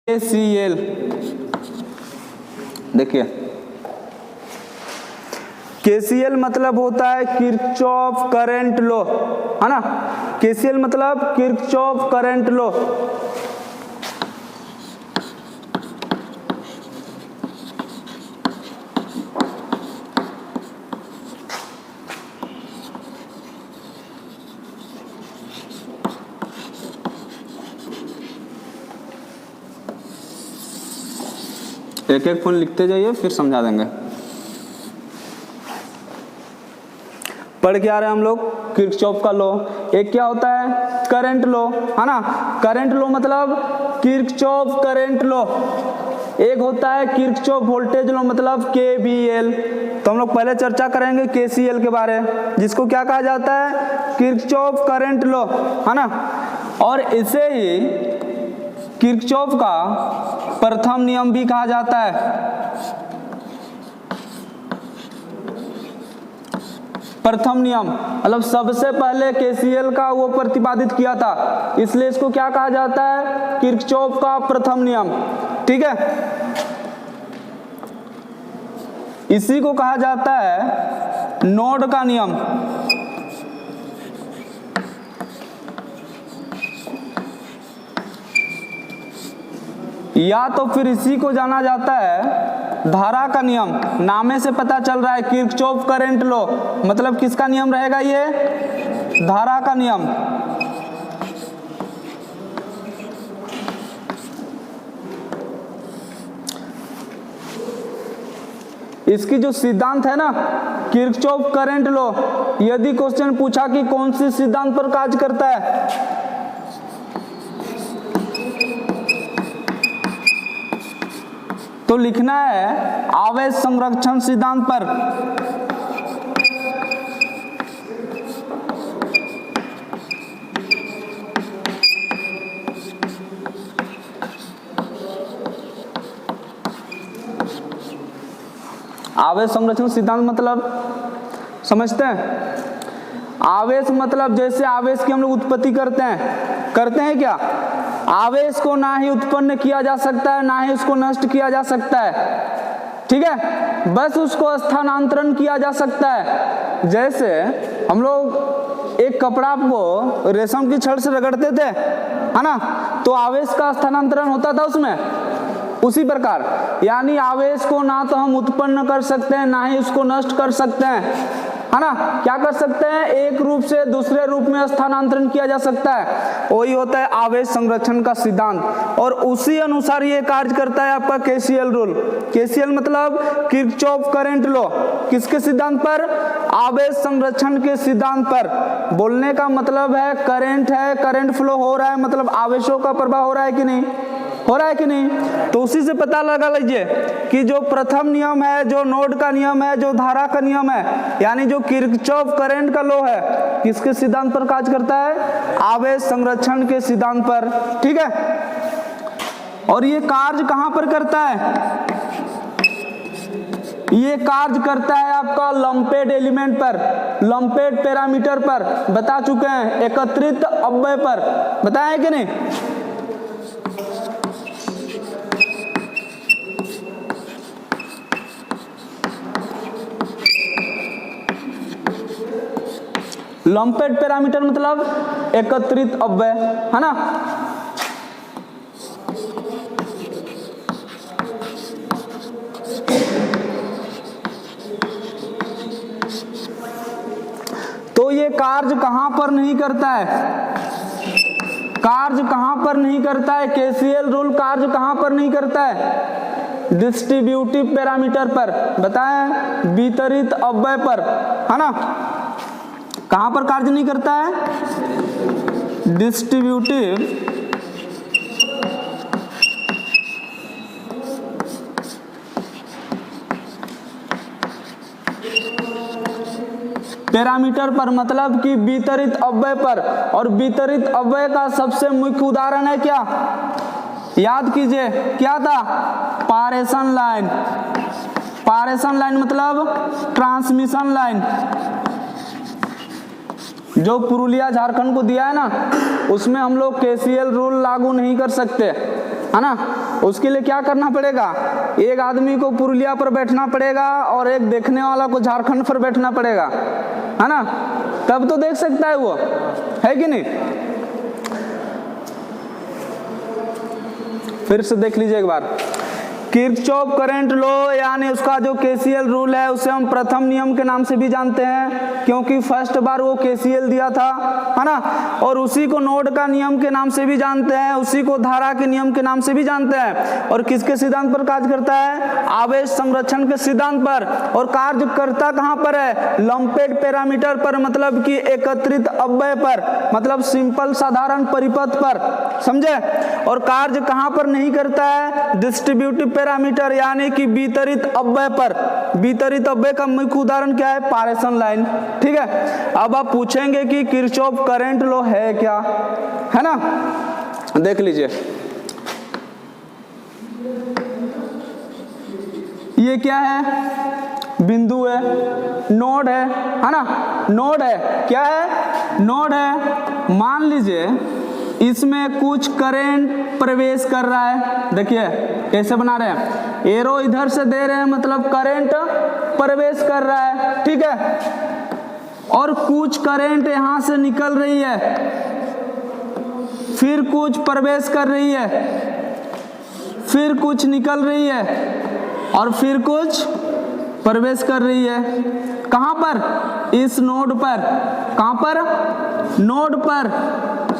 KCL, देखिए KCL मतलब होता है किरचॉफ करंट लॉ, है ना। KCL मतलब किरचॉफ करंट लॉ। एक एक पॉइंट लिखते जाइए, फिर समझा देंगे। पढ़ के आ रहे हैं हम लोग किरचॉफ का लॉ। एक क्या होता है, करंट लॉ, है ना। करंट लॉ मतलब किरचॉफ करंट लॉ। एक होता है किरचॉफ वोल्टेज लॉ मतलब KVL। तो हम लोग पहले चर्चा करेंगे KCL के बारे में, जिसको क्या कहा जाता है, किरचॉफ करंट लॉ, है ना। और इसे ही किरचॉफ का प्रथम नियम भी कहा जाता है। प्रथम नियम मतलब सबसे पहले KCL का वो प्रतिपादित किया था, इसलिए इसको क्या कहा जाता है, किरचॉफ का प्रथम नियम। ठीक है, इसी को कहा जाता है नोड का नियम। या तो फिर इसी को जाना जाता है धारा का नियम। नामे से पता चल रहा है किरचॉफ करंट लॉ मतलब किसका नियम रहेगा, ये धारा का नियम। इसकी जो सिद्धांत है ना किरचॉफ करंट लॉ, यदि क्वेश्चन पूछा कि कौन सी सिद्धांत पर कार्य करता है, तो लिखना है आवेश संरक्षण सिद्धांत पर। आवेश संरक्षण सिद्धांत मतलब समझते हैं। आवेश मतलब जैसे आवेश की हम लोग उत्पत्ति करते हैं क्या, आवेश को ना ही उत्पन्न किया जा सकता है ना ही उसको नष्ट किया जा सकता है। ठीक है, बस उसको स्थानांतरण किया जा सकता है। जैसे हम लोग एक कपड़ा को रेशम की छड़ से रगड़ते थे, है ना, तो आवेश का स्थानांतरण होता था उसमें। उसी प्रकार यानी आवेश को ना तो हम उत्पन्न कर सकते हैं ना ही उसको नष्ट कर सकते हैं, है ना। क्या कर सकते हैं, एक रूप से दूसरे रूप में स्थानांतरण किया जा सकता है, वही होता है आवेश संरक्षण का सिद्धांत। और उसी अनुसार ये कार्य करता है आपका KCL रूल। KCL मतलब किरचॉफ करंट लॉ, किसके सिद्धांत पर, आवेश संरक्षण के सिद्धांत पर। बोलने का मतलब है करंट फ्लो हो रहा है, मतलब आवेशों का प्रवाह हो रहा है कि नहीं, हो रहा है कि नहीं। तो उसी से पता लगा लीजिए कि जो प्रथम नियम है, जो नोड का नियम है, जो धारा का नियम है, यानी जो किरचॉफ करंट का लॉ है, किसके सिद्धांत पर कार्य करता है, आवेश संरक्षण के सिद्धांत पर। ठीक है, और ये कार्य कहां पर करता है, ये कार्य करता है आपका लंपेड एलिमेंट पर, लंपेड पैरामीटर पर। बता चुके हैं, एकत्रित अव्यय पर बताया कि नहीं। लंपेड पैरामीटर मतलब एकत्रित अव्यय, है ना। तो ये कार्य कहां पर नहीं करता है, कार्य कहां पर नहीं करता है, KCL रूल कार्य कहां पर नहीं करता है, डिस्ट्रीब्यूटिव पैरामीटर पर। बताएं, वितरित अव्यय पर, है ना। कहां पर कार्य नहीं करता है, डिस्ट्रीब्यूटिव पैरामीटर पर, मतलब कि वितरित अव्यय पर। और वितरित अव्यय का सबसे मुख्य उदाहरण है क्या, याद कीजिए क्या था, पारेषण लाइन। पारेषण लाइन मतलब ट्रांसमिशन लाइन। जो पुरुलिया झारखंड को दिया है ना, उसमें हम लोग KCL रूल लागू नहीं कर सकते, है ना, उसके लिए क्या करना पड़ेगा, एक आदमी को पुरुलिया पर बैठना पड़ेगा और एक देखने वाला को झारखंड पर बैठना पड़ेगा, है ना, तब तो देख सकता है वो, है कि नहीं। फिर से देख लीजिए एक बार, किरचॉफ करंट लॉ यानी उसका जो केसीएल रूल है उसे हम प्रथम नियम के नाम से भी जानते हैं, क्योंकि फर्स्ट बार वो केसीएल दिया था, है ना, और उसी को नोड का नियम के नाम से भी जानते हैं, उसी को धारा के नियम के नाम से भी जानते हैं। और किसके सिद्धांत पर कार्य करता है, आवेश संरक्षण के सिद्धांत पर। और कार्य करता कहाँ पर है, लंपेड पैरामीटर पर, मतलब कि एकत्रित अव्यय पर, मतलब सिंपल साधारण परिपथ पर, समझे। और कार्य कहाँ पर नहीं करता है, डिस्ट्रीब्यूटिव पैरामीटर यानी कि वितरित अव्यय पर। वितरित अव्यय का मुख्य उदाहरण क्या है, पारेषण लाइन, ठीक है। अब आप पूछेंगे कि किरचॉफ करंट लॉ है क्या, है ना, देख लीजिए, ये क्या है, बिंदु है, नोड है ना, नोड है, क्या है, नोड है। मान लीजिए इसमें कुछ करंट प्रवेश कर रहा है, देखिए कैसे बना रहे हैं, एरो इधर से दे रहे हैं, मतलब करंट प्रवेश कर रहा है, ठीक है, और कुछ करंट यहां से निकल रही है, फिर कुछ प्रवेश कर रही है, फिर कुछ निकल रही है, और फिर कुछ प्रवेश कर रही है। कहां पर, इस नोड पर, कहां पर, नोड पर,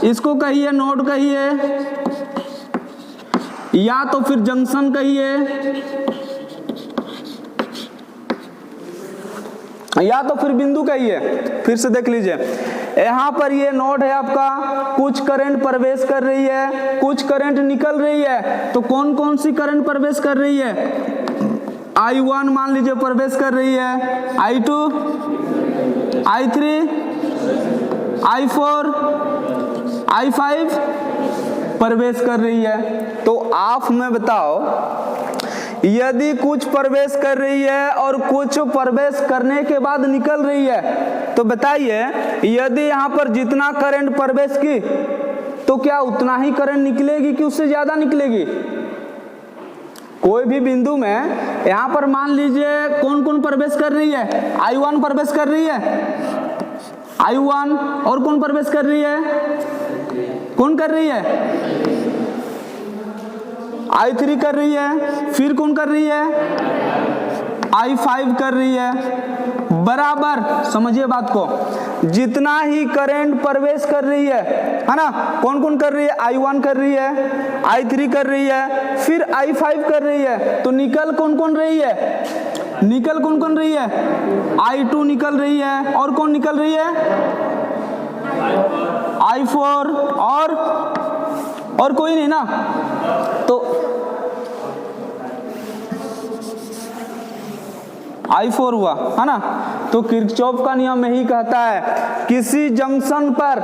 इसको कहिए नोड कहिए, या तो फिर जंक्शन कहिए, या तो फिर बिंदु कहिए। फिर से देख लीजिए, यहां पर ये नोड है आपका, कुछ करंट प्रवेश कर रही है, कुछ करंट निकल रही है, तो कौन कौन सी करंट प्रवेश कर रही है, I1 मान लीजिए प्रवेश कर रही है, I2, I3, I4, I5 प्रवेश कर रही है। तो आप हमें बताओ, यदि कुछ प्रवेश कर रही है और कुछ प्रवेश करने के बाद निकल रही है, तो बताइए यदि यहाँ पर जितना करंट प्रवेश की तो क्या उतना ही करंट निकलेगी कि उससे ज्यादा निकलेगी। कोई भी बिंदु में यहाँ पर मान लीजिए कौन कौन प्रवेश कर रही है, I1 प्रवेश कर रही है, I1, और कौन प्रवेश कर रही है, कौन कर रही है, I3 कर रही है, फिर कौन कर रही है, I5 कर रही है। बराबर, समझिए बात को, जितना ही करंट प्रवेश कर रही है ना, कौन कौन कर रही है, I1 कर रही है, I3 कर रही है, फिर I5 कर रही है, तो निकल कौन कौन रही है, निकल कौन कौन रही है, I2 निकल रही है, और कौन निकल रही है, I4, और कोई नहीं ना। तो I4 हुआ, है ना। तो किरचॉफ का नियम यही कहता है, किसी जंक्शन पर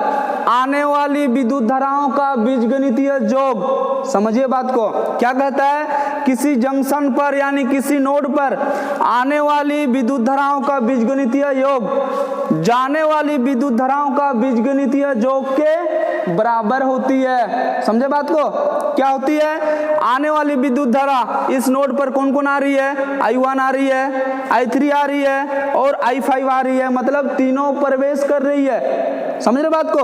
आने वाली विद्युत धाराओं का बीजगणितीय योग, समझिए बात को, क्या कहता है, किसी जंक्शन पर यानी किसी नोड पर आने वाली विद्युत धाराओं का बीजगणितीय योग जाने वाली विद्युत धाराओं का बीजगणितीय योग के बराबर होती है। समझे बात को, क्या होती है, आने वाली विद्युत धारा इस नोड पर कौन कौन आ रही है, I1 आ रही है, I3 आ रही है, और I5 आ रही है, मतलब तीनों प्रवेश कर रही है। समझ रहे बात को।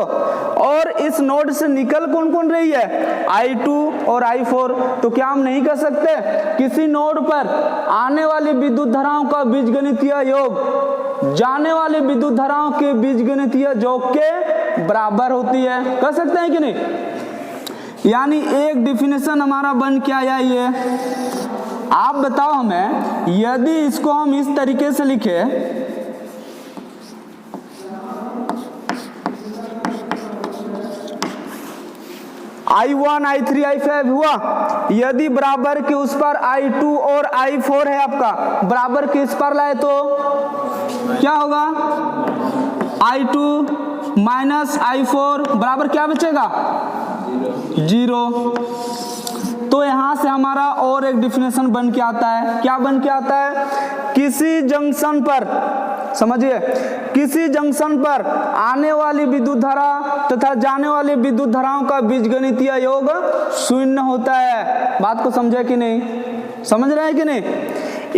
और इस नोड से निकल कौन कौन रही है, I2 और I4। तो क्या हम नहीं कर सकते, किसी नोड पर आने वाली विद्युत धाराओं का बीजगणितीय योग जाने वाली विद्युत धाराओं के बीजगणितीय योग के बराबर होती है, कर सकते हैं कि नहीं। यानी एक डिफिनेशन हमारा बन के आया ये। आप बताओ हमें, यदि इसको हम इस तरीके से लिखे, I1, I3, I5 हुआ, यदि बराबर के उस पर I2 और I4 है आपका, बराबर के इस पर लाए तो क्या होगा, I2 माइनस I4 बराबर क्या बचेगा, 0। तो यहां से हमारा और एक डिफिनेशन बन के आता है, क्या बन के आता है, किसी जंक्शन पर, समझिए, किसी जंक्शन पर आने वाली विद्युत धारा तथा जाने वाली विद्युत धाराओं का बीजगणितीय योग शून्य होता है। बात को समझे कि नहीं, समझ रहे हैं कि नहीं?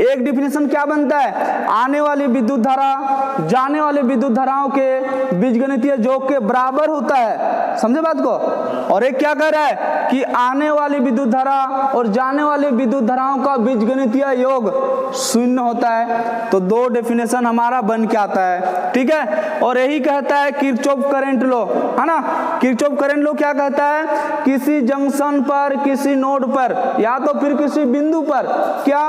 एक डिफिनेशन क्या बनता है, आने वाली विद्युत धारा जाने वाली विद्युत धाराओं के बीजगणितीय योग के बराबर होता है, समझे बात को? और एक क्या कह रहा है कि आने वाली विद्युत धारा और जाने वाली विद्युत धाराओं का बीजगणितीय योग शून्य होता है। तो दो डेफिनेशन हमारा बन के आता है, ठीक है। और यही कहता है किरचॉफ करंट लॉ, है ना। किरचॉफ करंट लॉ क्या कहता है, किसी जंक्शन पर, किसी नोड पर या तो फिर किसी बिंदु पर क्या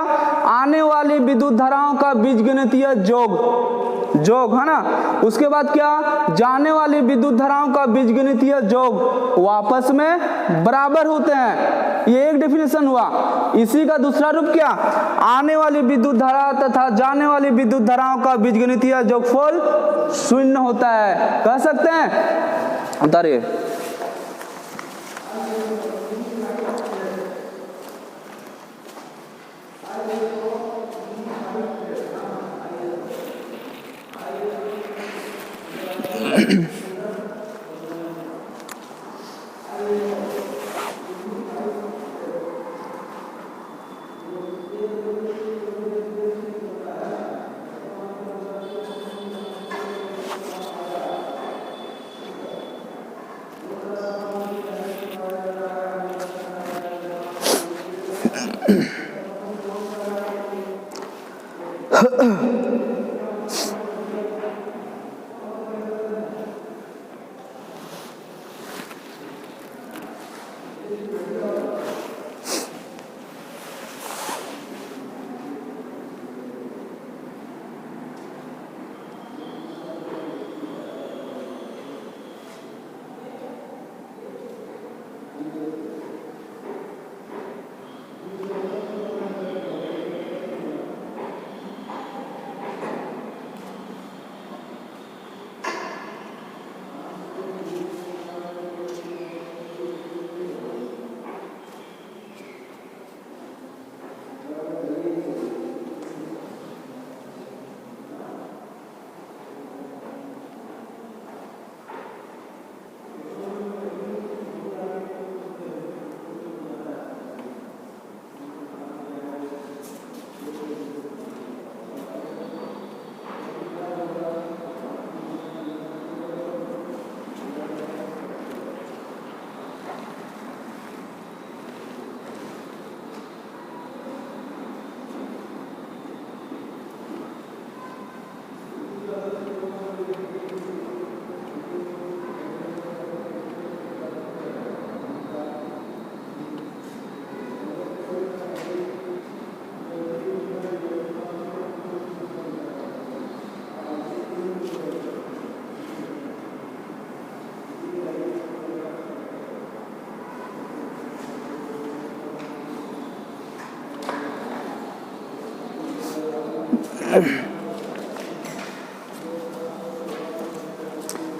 आने वाली विद्युत धाराओं का बीजगणितीय योग, है ना। उसके बाद क्या, जाने वाली विद्युत धाराओं का बीजगणितीय योग वापस में बराबर होते हैं। ये एक डेफिनेशन हुआ। इसी का दूसरा रूप क्या, आने वाली विद्युत धारा तथा जाने वाली विद्युत धाराओं का बीजगणितीय योगफल शून्य होता है, कह सकते हैं। उतारिए।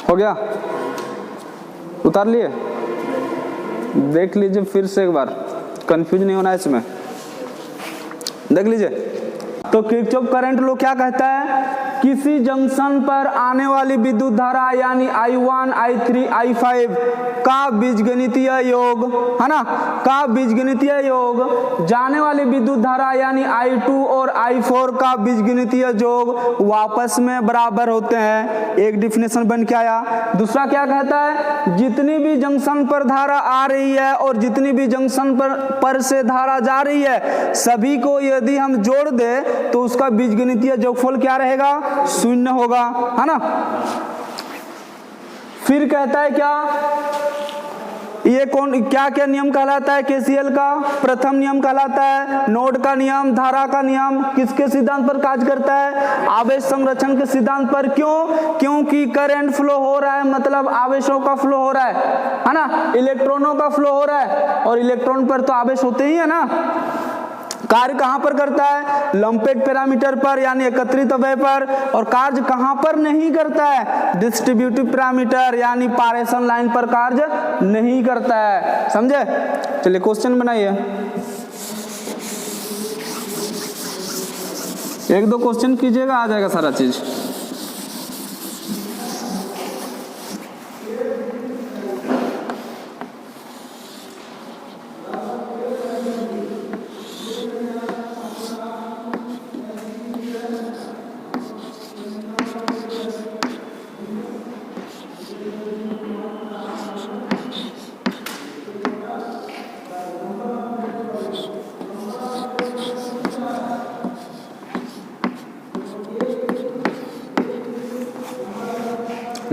हो गया, उतार लिए। देख लीजिए फिर से एक बार, कंफ्यूज नहीं होना है इसमें, देख लीजिए। तो किरचॉफ करंट लॉ क्या कहता है, किसी जंक्शन पर आने वाली विद्युत धारा यानी I1, I3, I5 का बीजगणितीय योग, है ना, का बीजगणितीय योग जाने वाली विद्युत धारा यानी I2 और I4 का बीजगणितीय योग वापस में बराबर होते हैं। एक डिफिनेशन बन के आया। दूसरा क्या कहता है, जितनी भी जंक्शन पर धारा आ रही है और जितनी भी जंक्शन पर से धारा जा रही है, सभी को यदि हम जोड़ दे तो उसका बीजगणितीय योगफल क्या रहेगा, शून्य होगा, है ना। फिर कहता है क्या, ये कौन क्या क्या नियम कहलाता है, केसीएल का प्रथम नियम कहलाता है, नोड का नियम, धारा का नियम किसके सिद्धांत पर कार्य करता है, आवेश संरक्षण के सिद्धांत पर। क्यों, क्योंकि करंट फ्लो हो रहा है, मतलब आवेशों का फ्लो हो रहा है ना, इलेक्ट्रॉनों का फ्लो हो रहा है, और इलेक्ट्रॉन पर तो आवेश होते ही है ना। कार्य कहां पर करता है, लंपेट पैरामीटर पर यानी एकत्रित अवयव पर, और कार्य कहां पर नहीं करता है, डिस्ट्रीब्यूटिव पैरामीटर यानी पारेषण लाइन पर कार्य नहीं करता है, समझे। चलिए क्वेश्चन बनाइए, एक दो क्वेश्चन कीजिएगा, आ जाएगा सारा चीज।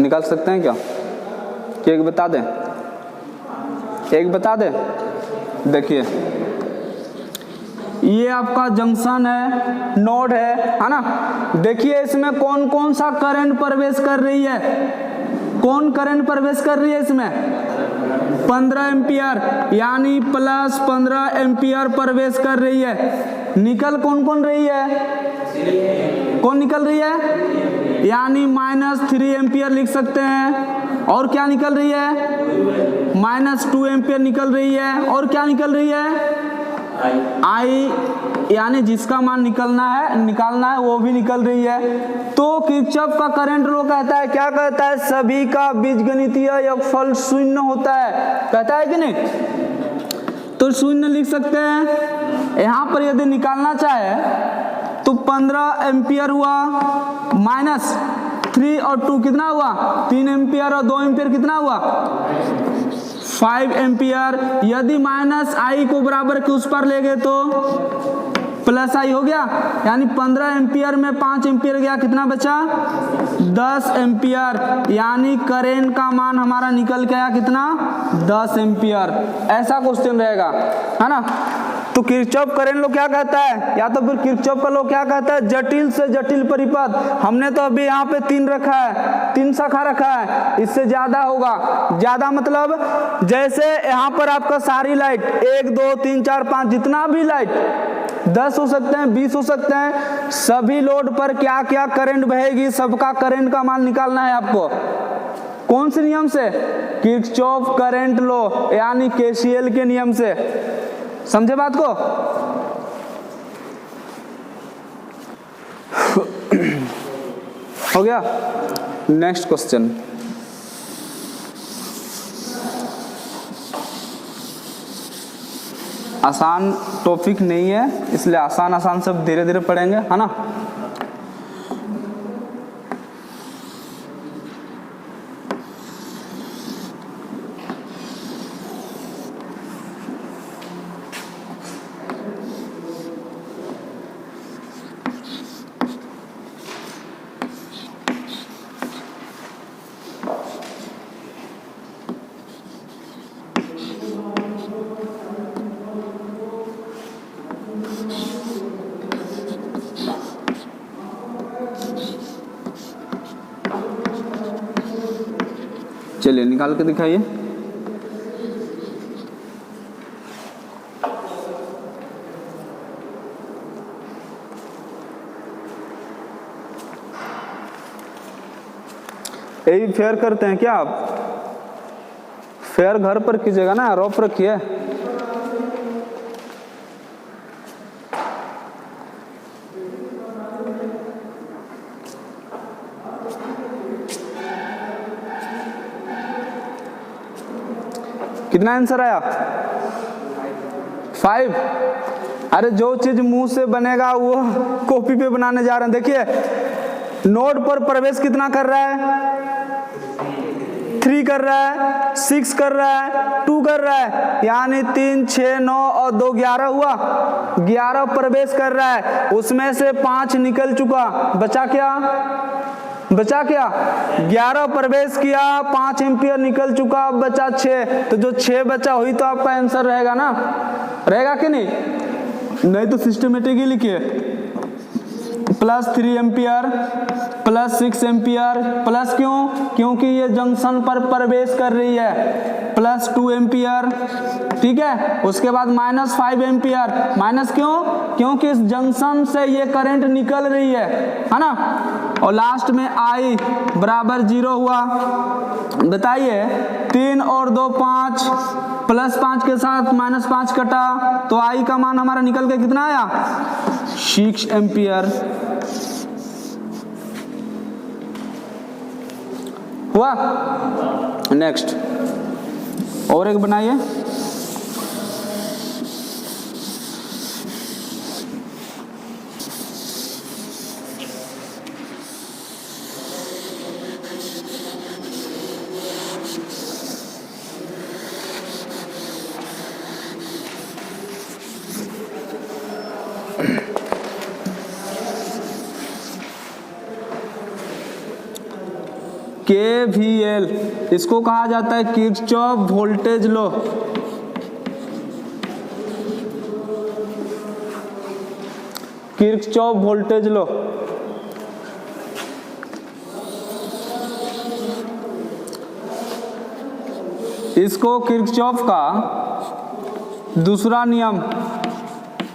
निकाल सकते हैं क्या? एक बता दें, एक बता दें। देखिए ये आपका जंक्शन है, नोड है ना। देखिए इसमें कौन कौन सा करंट प्रवेश कर रही है, कौन करंट प्रवेश कर रही है इसमें? 15 एम्पियर, यानी प्लस 15 एम्पियर प्रवेश कर रही है। निकल कौन कौन रही है? कौन निकल रही है? यानी -3 एम्पियर लिख सकते हैं। और क्या निकल रही है? -2 एम्पियर निकल रही है। और क्या निकल रही है? आई, यानी जिसका मान निकालना है वो भी निकल रही है। तो किरचॉफ का करंट लॉ कहता है, क्या कहता है? सभी का बीजगणितीय योगफल शून्य होता है, कहता है कि नहीं? तो शून्य लिख सकते हैं। यहाँ पर यदि निकालना चाहे तो 15 एम्पियर हुआ, -3 और 2 कितना हुआ? 3 एम्पियर और 2 एम्पियर कितना हुआ? 5 एम्पियर। यदि -I को बराबर के उस पर ले गए तो +I हो गया, यानी 15 एम्पियर में 5 एम्पियर गया, कितना बचा? 10 एम्पियर। यानी करंट का मान हमारा निकल गया कितना? 10 एम्पियर। ऐसा क्वेश्चन रहेगा, है ना। तो किरचॉफ करंट लॉ क्या कहता है, या तो फिर किरचॉफ का लॉ क्या कहता है? जटिल से जटिल परिपथ। हमने तो अभी यहाँ पे 3 रखा है, 3 शाखा रखा है, इससे ज्यादा होगा। ज्यादा मतलब जैसे यहाँ पर आपका सारी लाइट 1 2 3 4 5 जितना भी लाइट 10 हो सकते हैं, 20 हो सकते हैं, सभी लोड पर क्या क्या करंट बहेगी, सबका करंट का मान निकालना है आपको। कौन से नियम से? किरचॉफ करंट लॉ, यानी केसीएल के नियम से। समझे बात को? हो गया। Next question. आसान टॉपिक नहीं है, इसलिए आसान आसान सब धीरे धीरे पढ़ेंगे, है ना। चलिए निकाल के दिखाइए। यही फेयर करते हैं क्या आप? फेयर घर पर कीजिएगा ना, रफ रखिए। कितना आंसर आया? 5। अरे जो चीज मुंह से बनेगा वो कॉपी पे बनाने जा रहे हैं। देखिए नोड पर प्रवेश कितना कर रहा है? 3 कर रहा है, 6 कर रहा है, 2 कर रहा है, यानी 3 6 9 और 2 11 हुआ। 11 प्रवेश कर रहा है, उसमें से 5 निकल चुका, बचा क्या? बचा क्या? 11 प्रवेश किया, 5 एम्पियर निकल चुका, बचा 6। तो जो 6 बचा हुई तो आपका आंसर रहेगा ना, रहेगा कि नहीं? नहीं तो सिस्टमेटिक ही लिखिए। +3 एम्पियर, +6 एम्पियर, प्लस क्यों? क्योंकि ये जंक्शन पर प्रवेश कर रही है। +2 एम्पियर, ठीक है। उसके बाद -5 एम्पियर, माइनस क्यों? क्योंकि इस जंक्शन से ये करंट निकल रही है ना। और लास्ट में I बराबर 0 हुआ। बताइए 3 और 2 5, +5 के साथ -5 कटा, तो I का मान हमारा निकल के कितना आया? 6 एम्पियर हुआ। नेक्स्ट और एक बनाइए। KVL, इसको कहा जाता है Kirchhoff voltage law. Kirchhoff voltage law. इसको किरचॉफ का दूसरा नियम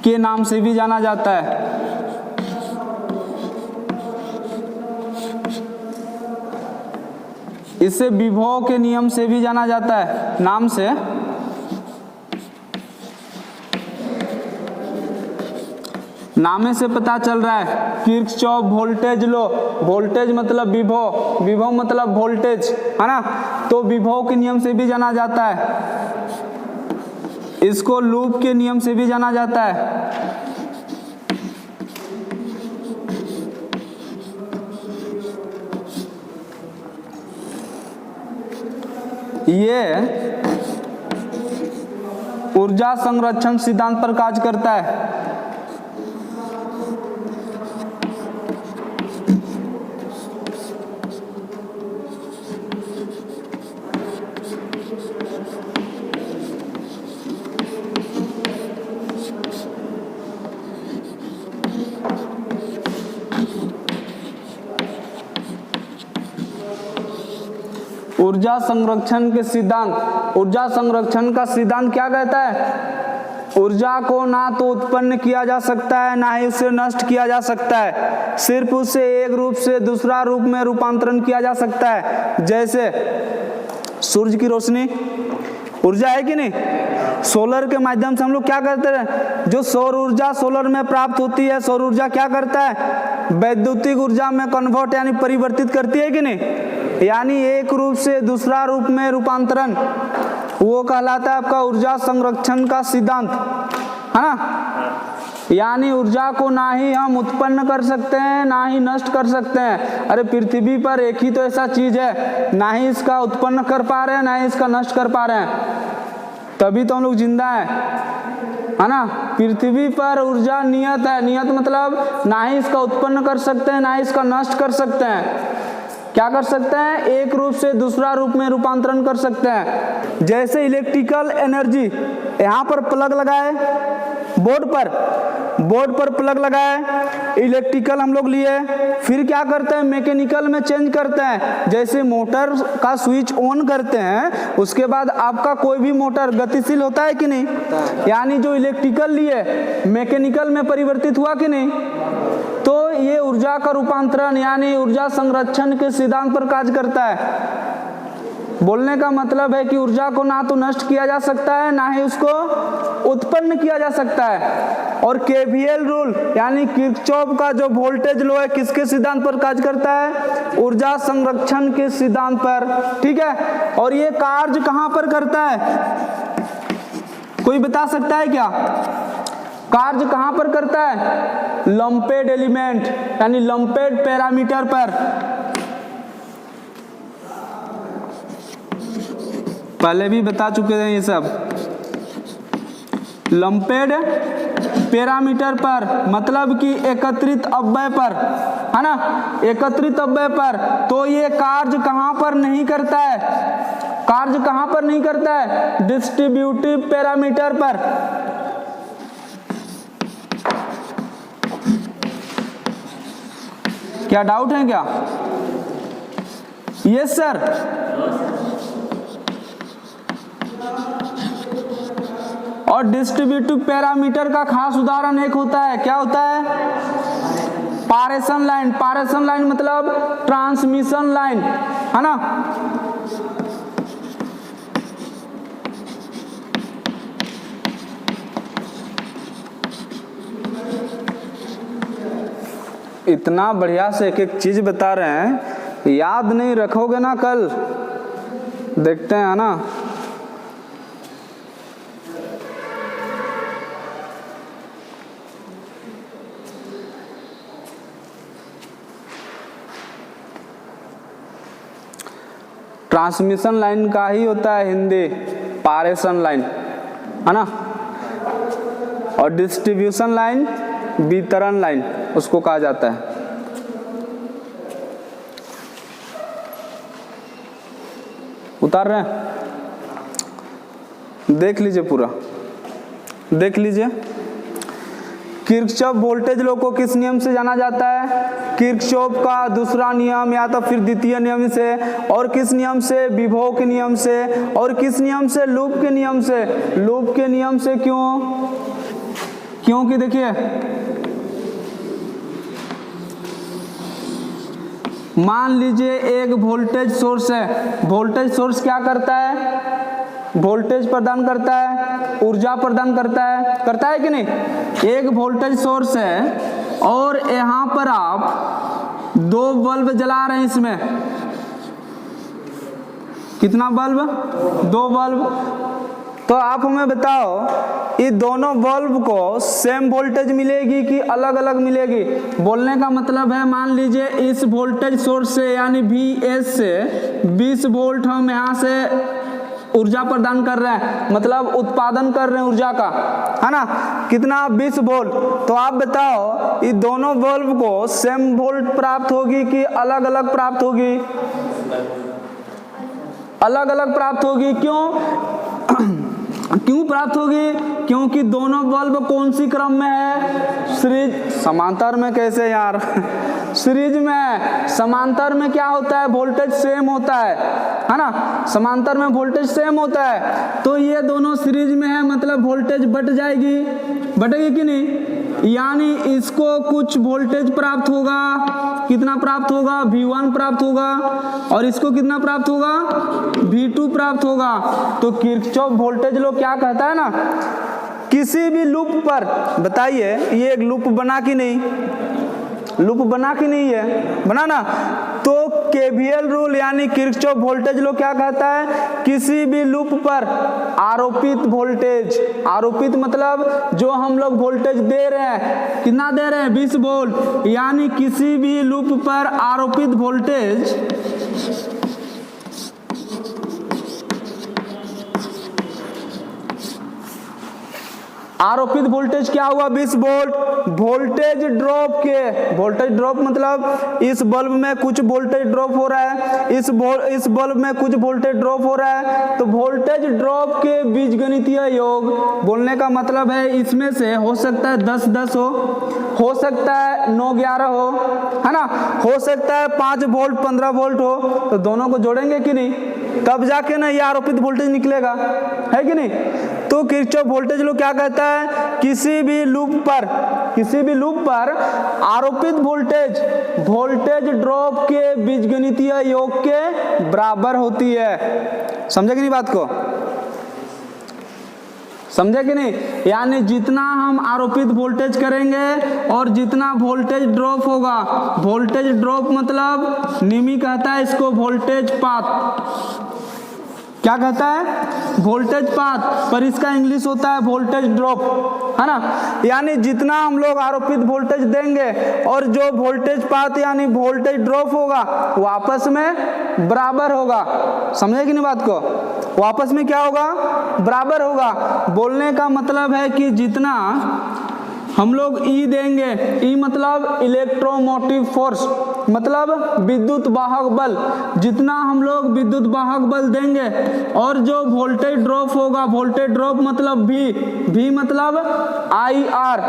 के नाम से भी जाना जाता है। इसे विभव के नियम से भी जाना जाता है, नाम से। नामे से पता चल रहा है किरचॉफ वोल्टेज लॉ। वोल्टेज मतलब विभव, विभव मतलब वोल्टेज, है ना। तो विभव के नियम से भी जाना जाता है। इसको लूप के नियम से भी जाना जाता है। ये ऊर्जा संरक्षण सिद्धांत पर कार्य करता है। ऊर्जा संरक्षण के सिद्धांत, ऊर्जा संरक्षण का सिद्धांत क्या कहता है? ऊर्जा को ना तो उत्पन्न किया जा सकता है, ना ही उसे नष्ट किया जा सकता है, सिर्फ उसे एक रूप से दूसरा रूप में रूपांतरण किया जा सकता है। जैसे सूरज की रोशनी ऊर्जा है कि नहीं? सोलर के माध्यम से हम लोग क्या करते हैं? जो सौर ऊर्जा सोलर में प्राप्त होती है, सौर ऊर्जा क्या करता है? वैद्युतिक ऊर्जा में कन्वर्ट यानी परिवर्तित करती है कि नहीं? यानी एक रूप से दूसरा रूप में रूपांतरण, वो कहलाता है आपका ऊर्जा संरक्षण का सिद्धांत, है ना। यानी ऊर्जा को ना ही हम उत्पन्न कर सकते हैं, ना ही नष्ट कर सकते हैं। अरे पृथ्वी पर एक ही तो ऐसा चीज है, ना ही इसका उत्पन्न कर पा रहे हैं, ना ही इसका नष्ट कर पा रहे हैं, तभी तो हम लोग जिंदा है ना। पृथ्वी पर ऊर्जा नियत है। नियत मतलब ना ही इसका उत्पन्न कर सकते हैं, ना ही इसका नष्ट कर सकते हैं। क्या कर सकते हैं? एक रूप से दूसरा रूप में रूपांतरण कर सकते हैं। जैसे इलेक्ट्रिकल एनर्जी, यहाँ पर प्लग लगाए बोर्ड पर प्लग लगाए, इलेक्ट्रिकल हम लोग लिए, फिर क्या करते हैं? मैकेनिकल में चेंज करते हैं। जैसे मोटर का स्विच ऑन करते हैं, उसके बाद आपका कोई भी मोटर गतिशील होता है कि नहीं? यानी जो इलेक्ट्रिकल लिए मैकेनिकल में परिवर्तित हुआ कि नहीं? तो ये ऊर्जा का रूपांतरण यानी ऊर्जा संरक्षण के सिद्धांत पर कार्य करता है। बोलने का मतलब है कि ऊर्जा को ना तो नष्ट किया जा सकता है, ना ही उसको उत्पन्न किया जा सकता है। और केवीएल रूल यानी किरचॉफ का जो वोल्टेज लॉ है, किसके सिद्धांत पर कार्य करता है? ऊर्जा संरक्षण के सिद्धांत पर। ठीक है। और ये कार्य कहां पर करता है? कोई बता सकता है क्या? कार्य कहां पर करता है? लंपेड एलिमेंट यानी लंपेड पैरामीटर पर। पहले भी बता चुके हैं ये सब। लंपेड पैरामीटर पर मतलब कि एकत्रित अव्यय पर, है ना, एकत्रित अव्यय पर। तो ये कार्य कहां पर नहीं करता है? कार्य कहां पर नहीं करता है? डिस्ट्रीब्यूटिव पैरामीटर पर। क्या डाउट है क्या? Yes sir. और डिस्ट्रीब्यूटिव पैरामीटर का खास उदाहरण एक होता है, क्या होता है? पारेषण लाइन। पारेषण लाइन मतलब ट्रांसमिशन लाइन, है ना। इतना बढ़िया से एक एक चीज बता रहे हैं, याद नहीं रखोगे ना कल देखते हैं, है ना। ट्रांसमिशन लाइन का ही होता है हिंदी पारेषण लाइन, है ना। और डिस्ट्रीब्यूशन लाइन वितरण लाइन उसको कहा जाता है। उतार रहे हैं, देख लीजिए पूरा, देख लीजिए। किरचॉफ वोल्टेज लॉ को किस नियम से जाना जाता है? किरचॉफ का दूसरा नियम या तो फिर द्वितीय नियम से, और किस नियम से? विभव के नियम से, और किस नियम से? लूप के नियम से। लूप के नियम से क्यों? क्योंकि देखिए मान लीजिए एक वोल्टेज सोर्स है, वोल्टेज सोर्स क्या करता है? वोल्टेज प्रदान करता है, ऊर्जा प्रदान करता है कि नहीं? एक वोल्टेज सोर्स है और यहाँ पर आप 2 बल्ब जला रहे हैं, इसमें कितना बल्ब? 2 बल्ब। तो आप हमें बताओ ये दोनों बल्ब को सेम वोल्टेज मिलेगी कि अलग अलग मिलेगी? बोलने का मतलब है मान लीजिए इस वोल्टेज सोर्स से यानी Vs से 20 वोल्ट हम यहाँ से ऊर्जा प्रदान कर रहे हैं, मतलब उत्पादन कर रहे हैं ऊर्जा का, है ना? कितना? 20 वोल्ट। तो आप बताओ ये दोनों बल्ब को सेम वोल्ट प्राप्त होगी कि अलग अलग प्राप्त होगी? अलग अलग प्राप्त होगी। क्यों? क्यों प्राप्त होगी? क्योंकि दोनों बल्ब कौन सी क्रम में है? सीरीज। समांतर में कैसे यार? सीरीज में। समांतर में क्या होता है? वोल्टेज सेम होता है ना? समांतर में वोल्टेज सेम होता है। तो ये दोनों सीरीज में है, मतलब वोल्टेज बट जाएगी, बटेगी कि नहीं? यानी इसको कुछ वोल्टेज प्राप्त होगा, कितना प्राप्त होगा? V1 प्राप्त होगा, और इसको कितना प्राप्त होगा? V2 प्राप्त होगा। तो किरचॉफ वोल्टेज लॉ क्या कहता है ना, किसी भी लूप पर, बताइए ये एक लूप बना कि नहीं? लूप बना कि नहीं है? बना ना? तो केवीएल रूल यानी किरचॉफ वोल्टेज लॉ क्या कहता है? किसी भी लूप पर आरोपित वोल्टेज, आरोपित मतलब जो हम लोग वोल्टेज दे रहे हैं, कितना दे रहे हैं? 20 वोल्ट। यानी किसी भी लूप पर आरोपित वोल्टेज आरोपित वोल्टेज क्या हुआ? 20 वोल्ट। वोल्टेज ड्रॉप के, वोल्टेज ड्रॉप मतलब इस बल्ब में कुछ वोल्टेज ड्रॉप हो रहा है, इस बल्ब में कुछ वोल्टेज ड्रॉप हो रहा है। तो वोल्टेज ड्रॉप के बीजगणितीय योग, बोलने का मतलब है इसमें से हो सकता है 10-10 हो सकता है 9-11 हो, है ना? हो सकता है 5 वोल्ट 15 वोल्ट हो। तो दोनों को जोड़ेंगे कि नहीं? तब जाके ना ये आरोपित वोल्टेज निकलेगा, है कि नहीं? तो किरचॉफ वोल्टेज लॉ क्या कहता है? किसी भी लूप पर आरोपित वोल्टेज वोल्टेज ड्रॉप के बीजगणितीय योग के बराबर होती है। समझे कि नहीं बात को? समझे कि नहीं? यानी जितना हम आरोपित वोल्टेज करेंगे और जितना वोल्टेज ड्रॉप होगा, वोल्टेज ड्रॉप मतलब निमी कहता है इसको वोल्टेज पाथ। क्या कहता है? वोल्टेज पाथ, पर इसका इंग्लिश होता है वोल्टेज ड्रॉप, है ना? यानी जितना हम लोग आरोपित वोल्टेज देंगे और जो वोल्टेज पाथ यानी वोल्टेज ड्रॉप होगा वो आपस में बराबर होगा। समझे कि नहीं बात को? वो आपस में क्या होगा? बराबर होगा। बोलने का मतलब है कि जितना हम लोग ई देंगे, ई मतलब इलेक्ट्रोमोटिव फोर्स, मतलब विद्युत वाहक बल, जितना हम लोग विद्युत वाहक बल देंगे और जो वोल्टेज ड्रॉप होगा, वोल्टेज ड्रॉप मतलब V मतलब IR।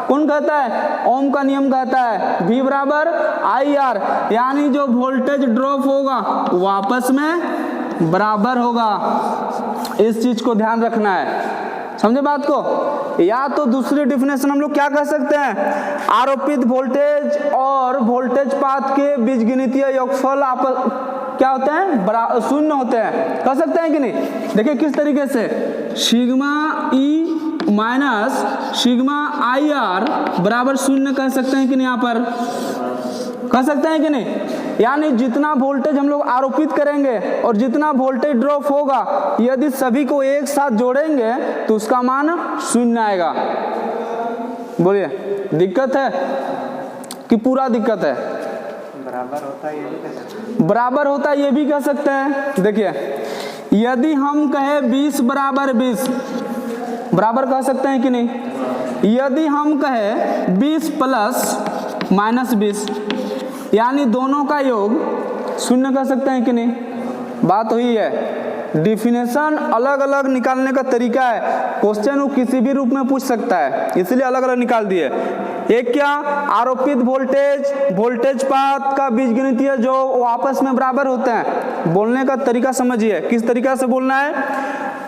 कौन कहता है? ओम का नियम कहता है V बराबर IR। यानी जो वोल्टेज ड्रॉप होगा वो आपस में बराबर होगा। इस चीज को ध्यान रखना है। समझे बात को? या तो दूसरी डिफिनेशन हम लोग क्या कह सकते हैं? आरोपित वोल्टेज और वोल्टेज पाथ के बीजगणितीय योगफल आपस क्या होते हैं? शून्य होते हैं। कह सकते हैं कि नहीं? देखिए किस तरीके से, sigma E minus sigma IR बराबर शून्य कह सकते हैं कि नहीं? यहाँ पर कह सकते हैं कि नहीं? यानी जितना वोल्टेज हम लोग आरोपित करेंगे और जितना वोल्टेज ड्रॉप होगा, यदि सभी को एक साथ जोड़ेंगे तो उसका मान शून्य आएगा। बोलिए, दिक्कत है कि पूरा दिक्कत है? बराबर होता है ये भी कह सकते हैं। बराबर होता है ये भी कह सकते हैं। देखिए यदि हम कहें 20 बराबर 20, बराबर कह सकते हैं कि नहीं? यदि हम कहें 20 प्लस माइनस 20, यानी दोनों का योग शून्य कह सकते हैं कि नहीं? बात हुई है। डिफिनेशन अलग अलग निकालने का तरीका है। क्वेश्चन वो किसी भी रूप में पूछ सकता है, इसलिए अलग अलग निकाल दिए। एक क्या, आरोपित वोल्टेज पात का बीजगणितीय जो वो आपस में बराबर होते हैं। बोलने का तरीका समझिए, किस तरीका से बोलना है।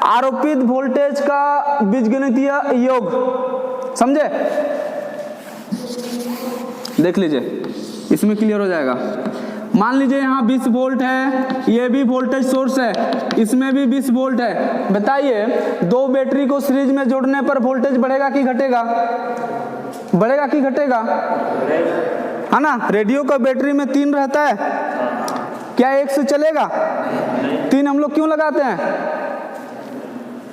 आरोपित वोल्टेज का बीजगणितीय योग, समझे, देख लीजिए, इसमें क्लियर हो जाएगा। मान लीजिए यहाँ 20 वोल्ट है, ये भी वोल्टेज सोर्स है, इसमें भी 20 वोल्ट है। बताइए दो बैटरी को सीरीज में जोड़ने पर वोल्टेज बढ़ेगा कि घटेगा? बढ़ेगा कि घटेगा? है ना। रेडियो का बैटरी में 3 रहता है, क्या 1 से चलेगा? 3 हम लोग क्यों लगाते हैं?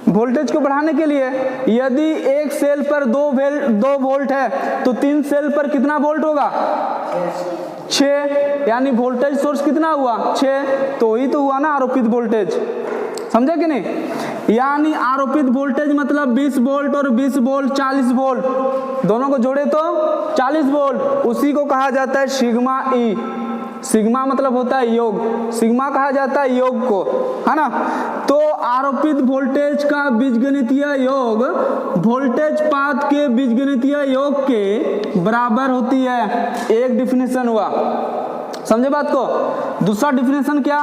वोल्टेज को बढ़ाने के लिए। यदि एक सेल पर 2 वोल्ट है तो 3 सेल पर कितना वोल्ट होगा? 6, यानी वोल्टेज सोर्स कितना हुआ? 6। तो ही तो हुआ ना आरोपित वोल्टेज, समझे कि नहीं। यानी आरोपित वोल्टेज मतलब 20 वोल्ट और 20 वोल्ट 40 वोल्ट, दोनों को जोड़े तो 40 वोल्ट। उसी को कहा जाता है सिग्मा ई। सिग्मा मतलब होता है योग, सिग्मा कहा जाता है योग को, है ना। तो आरोपित वोल्टेज का बीजगणितीय योग वोल्टेज पात के बीजगणितीय योग के बराबर होती है। एक डिफिनेशन हुआ, समझे बात को। दूसरा डिफिनेशन क्या,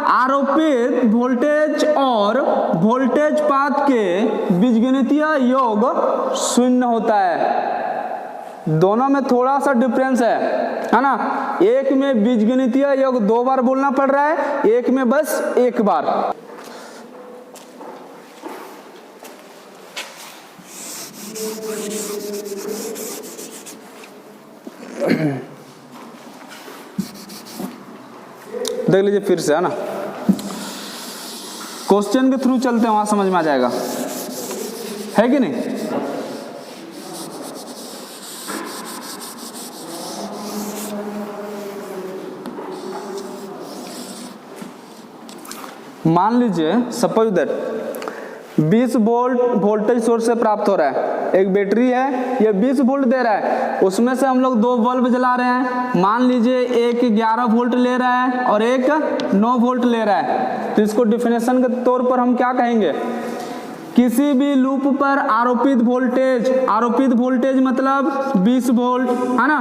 आरोपित वोल्टेज और वोल्टेज पात के बीजगणितीय योग शून्य होता है। दोनों में थोड़ा सा डिफरेंस है ना। एक में बीजगणितीय योग 2 बार बोलना पड़ रहा है, एक में बस 1 बार। देख लीजिए फिर से, है ना। क्वेश्चन के थ्रू चलते हैं, वहां समझ में आ जाएगा, है कि नहीं। मान लीजिए suppose that 20 volt voltage source से प्राप्त हो रहा है। एक बैटरी है, ये 20 वोल्ट दे रहा है, उसमें से हम लोग 2 बल्ब जला रहे हैं। मान लीजिए एक 11 वोल्ट ले रहा है और एक 9 वोल्ट ले रहा है। तो इसको डिफिनेशन के तौर पर हम क्या कहेंगे, किसी भी लूप पर आरोपित वोल्टेज मतलब 20 वोल्ट, है ना।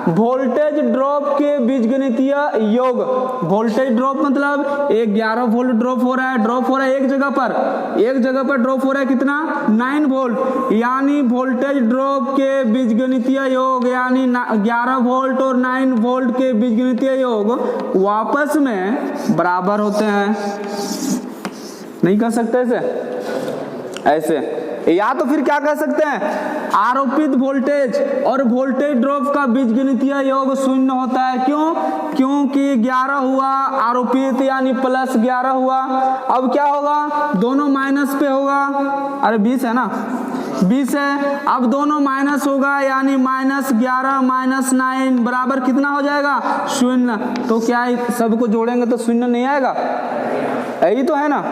वोल्टेज ड्रॉप के बीजगणितीय योग, वोल्टेज ड्रॉप मतलब एक 11 वोल्ट ड्रॉप हो रहा है एक जगह पर ड्रॉप हो रहा है कितना? 9 वोल्ट। यानी वोल्टेज ड्रॉप के बीजगणितीय योग यानी 11 वोल्ट और 9 वोल्ट के बीजगणितीय योग वापस में बराबर होते हैं। नहीं कर सकते ऐसे, या तो फिर क्या कह सकते हैं, आरोपित वोल्टेज और वोल्टेज ड्रॉप का बीजगणितीय योग शून्य होता है। क्यों? क्योंकि 11 हुआ आरोपित यानी प्लस 11 हुआ। अब क्या होगा, दोनों माइनस पे होगा। अरे 20 है ना, 20 है, अब दोनों माइनस होगा यानी -11 -9 बराबर कितना हो जाएगा? 0। तो क्या सबको जोड़ेंगे तो 0 नहीं आएगा? यही तो है ना।